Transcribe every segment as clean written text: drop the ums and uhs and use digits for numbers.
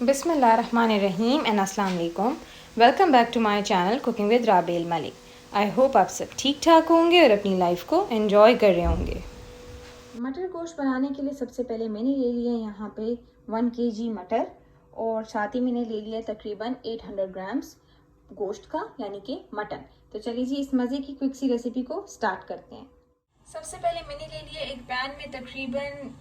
बिस्मिल्लाहिर्रहमानिर्रहीम एंड अस्सलाम वालेकुम। Welcome back to my channel cooking with Rabel Malik. I hope आप सब ठीक ठाक होंगे और अपनी लाइफ को एंजॉय कर रहे होंगे। मटर गोश्त बनाने के लिए सबसे पहले मैंने ले लिया यहाँ पे 1 kg मटर और साथ ही मैंने ले लिया तकरीबन 800 ग्राम्स गोश्त का यानी कि मटन। तो चलिए जी इस मज़े की क्विक सी रेसिपी को स्टार्ट करते हैं। सबसे पहले मैंने ले लिया एक पैन में तकरीबन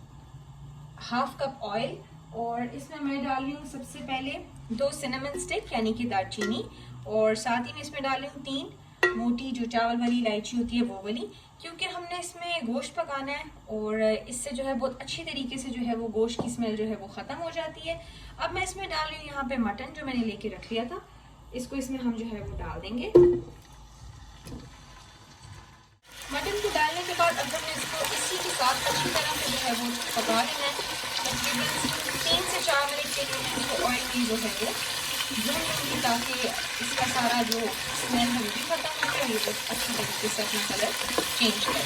हाफ कप ऑयल और इसमें मैं डाल रही हूँ सबसे पहले 2 सिनेमन स्टिक यानी कि दालचीनी और साथ ही में इसमें डाल रही हूँ 3 मोटी जो चावल वाली इलायची होती है वो वाली, क्योंकि हमने इसमें गोश्त पकाना है और इससे जो है बहुत अच्छी तरीके से जो है वो गोश्त की स्मेल जो है वो ख़त्म हो जाती है। अब मैं इसमें डाल रही हूँ यहाँ पे मटन जो मैंने लेके रख लिया था, इसको इसमें हम जो है वो डाल देंगे। मटन को डालने के बाद अब हमने इसको इसी के साथ अच्छी तरह से जो है वो पका लेना है। तकरीबन 3 से 4 मिनट के लिए मैं इसको ऑयल में जो है वो भून लूँगी ताकि इसका सारा जो स्मेल है वो भी खत्म हो जाए, ये तो अच्छी तरीके से अपना कलर चेंज करे।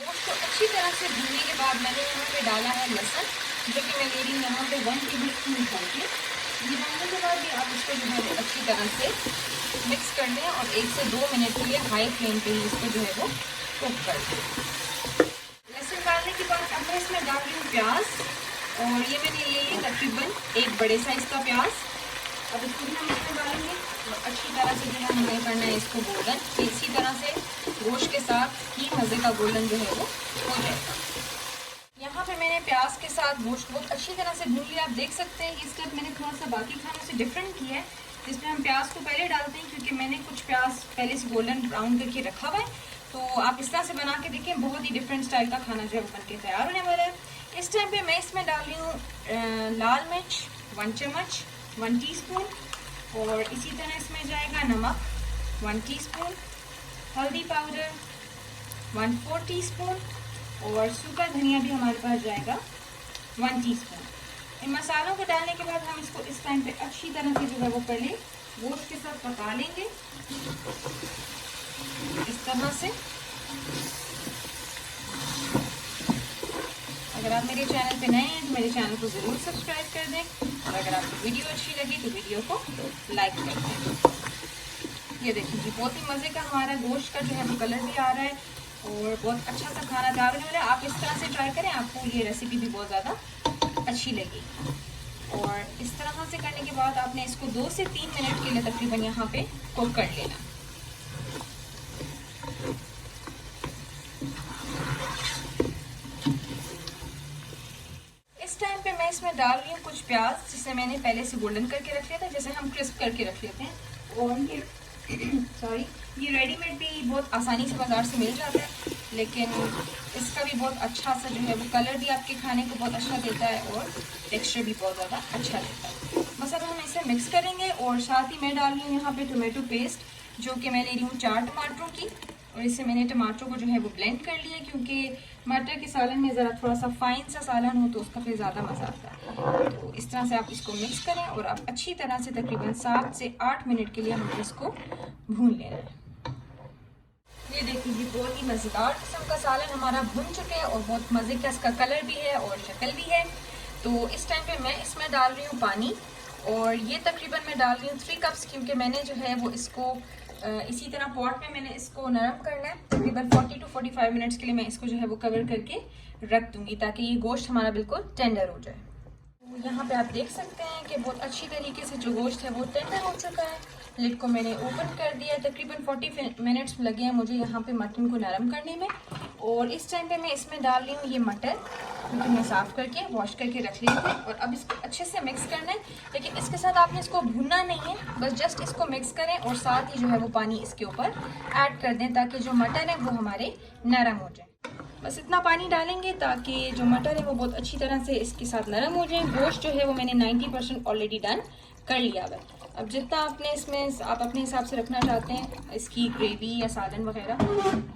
गोश्त को अच्छी तरह से भूनने के बाद मैंने यहाँ पे डाला है लहसुन, जो कि मैं ले रही हूँ यहाँ पे 1 टेबलस्पून भर के। ये डालने के बाद भी आप इसको जो है अच्छी तरह से मिक्स कर लें और 1 से 2 मिनट के लिए हाई फ्लेम पे ही इसको जो है वो कुक कर दें। लहसुन डालने के बाद अब मैं इसमें डाल रही हूँ प्याज और ये मैंने ले लिया तकरीबन एक बड़े साइज़ का प्याज। अब इसको भी हम इसमें डालेंगे और अच्छी तरह से जो है हमें करना है इसको गोल्डन, इसी तरह से गोश्त के साथ ही मज़े का गोल्डन जो है वो हो जाएगा। यहाँ पे मैंने प्याज के साथ गोश्त बहुत अच्छी तरह से भून लिया। आप देख सकते हैं कि स्टेप मैंने थोड़ा सा बाकी खानों से डिफरेंट किया है, जिसमें हम प्याज को पहले डालते हैं क्योंकि मैंने कुछ प्याज पहले से गोल्डन ब्राउन करके रखा हुआ है। तो आप इस तरह से बना के देखें, बहुत ही डिफरेंट स्टाइल का खाना जो है बन के तैयार होने वाला है। इस टाइम पे मैं इसमें डाल रही हूँ लाल मिर्च 1 चम्मच 1 टीस्पून और इसी तरह इसमें जाएगा नमक 1 टीस्पून, हल्दी पाउडर 1/4 टीस्पून और सूखा धनिया भी हमारे पास जाएगा 1 टीस्पून। इन मसालों को डालने के बाद हम इसको इस टाइम पे अच्छी तरह से जो है वो पहले गोश्त के साथ पका लेंगे इस तरह से। अगर आप मेरे चैनल पे नए हैं तो मेरे चैनल को ज़रूर सब्सक्राइब कर दें और अगर आपको वीडियो अच्छी लगी तो वीडियो को लाइक कर दें। ये देखिए जी बहुत ही मज़े का हमारा गोश्त का जो है वो कलर भी आ रहा है और बहुत अच्छा सा खाना तैयार होने वाला है। आप इस तरह से ट्राई करें, आपको ये रेसिपी भी बहुत ज़्यादा अच्छी लगेगी। और इस तरह से करने के बाद आपने इसको 2 से 3 मिनट के लिए तकरीबन यहाँ पे कुक कर लेना। इस टाइम पे मैं इसमें डाल रही हूँ कुछ प्याज जिसे मैंने पहले से गोल्डन करके रख लिया था, जैसे हम क्रिस्प करके रख लेते हैं। और ये ये रेडीमेड भी बहुत आसानी से बाज़ार से मिल जाता है, लेकिन इसका भी बहुत अच्छा सा जो है वो कलर भी आपके खाने को बहुत अच्छा देता है और टेक्सचर भी बहुत ज़्यादा अच्छा देता है। बस अब हम इसे मिक्स करेंगे और साथ ही मैं डाल रही हूँ यहाँ पे टोमेटो पेस्ट, जो कि मैं ले रही हूँ 4 टमाटरों की और इससे मैंने टमाटरों को जो है वो ब्लेंड कर लिया, क्योंकि मटर के सालन में ज़रा थोड़ा सा फाइन सा सालन हो तो उसका फिर ज़्यादा मज़ा आता है। तो इस तरह से आप इसको मिक्स करें और आप अच्छी तरह से तकरीबन 7 से 8 मिनट के लिए हमें इसको भून लेना है। ये देखिए जी बहुत ही मज़ेदार किस्म का सालन हमारा भुन चुके हैं और बहुत मज़े का इसका कलर भी है और शक्ल भी है। तो इस टाइम पे मैं इसमें डाल रही हूँ पानी और ये तकरीबन मैं डाल रही हूँ 3 कप्स, क्योंकि मैंने जो है वो इसको इसी तरह पॉट में मैंने इसको नरम करना है। तकरीबन 40 to 45 मिनट्स के लिए मैं इसको जो है वो कवर करके रख दूँगी ताकि ये गोश्त हमारा बिल्कुल टेंडर हो जाए। तो यहाँ पे आप देख सकते हैं कि बहुत अच्छी तरीके से जो गोश्त है वो टेंडर हो चुका है। लिड को मैंने ओपन कर दिया। तकरीबन 40 मिनट्स लगे हैं मुझे यहाँ पे मटन को नरम करने में। और इस टाइम पे मैं इसमें डाल रही हूँ ये मटर, क्योंकि मैं साफ़ करके वॉश करके रख लिए थे। और अब इसको अच्छे से मिक्स करना है, लेकिन इसके साथ आपने इसको भूनना नहीं है, बस जस्ट इसको मिक्स करें और साथ ही जो है वो पानी इसके ऊपर ऐड कर दें ताकि जो मटर है वो हमारे नरम हो जाए। बस इतना पानी डालेंगे ताकि जो मटर है वो बहुत अच्छी तरह से इसके साथ नरम हो जाए। गोश्त जो है वो मैंने 90% ऑलरेडी डन कर लिया हुआ है। अब जितना आपने इसमें आप अपने हिसाब से रखना चाहते हैं इसकी ग्रेवी या सालन वगैरह,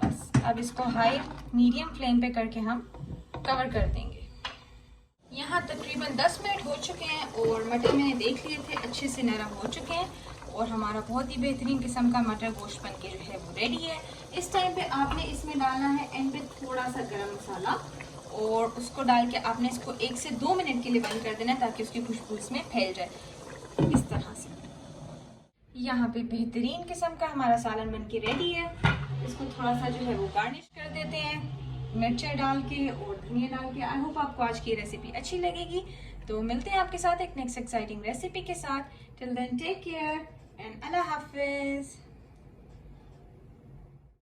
बस अब इसको हाई मीडियम फ्लेम पे करके हम कवर कर देंगे। यहाँ तकरीबन 10 मिनट हो चुके हैं और मटर मैंने देख लिए थे अच्छे से नरम हो चुके हैं और हमारा बहुत ही बेहतरीन किस्म का मटर गोश्त बन के जो है वो रेडी है। इस टाइम पे आपने इसमें डालना है एंड पे थोड़ा सा गरम मसाला, और उसको डाल के आपने इसको 1 से 2 मिनट के लिए बंद कर देना है ताकि उसकी खुशबू इसमें फैल जाए इस तरह से। यहाँ पे बेहतरीन किस्म का हमारा सालन बन के रेडी है। इसको थोड़ा सा जो है वो गार्निश कर देते हैं मिर्चें डाल के और धनिया डाल के। आई होप आपको आज की रेसिपी अच्छी लगेगी। तो मिलते हैं आपके साथ एक नेक्स्ट एक्साइटिंग रेसिपी के साथ। Till then take care and अल्लाह हाफिज।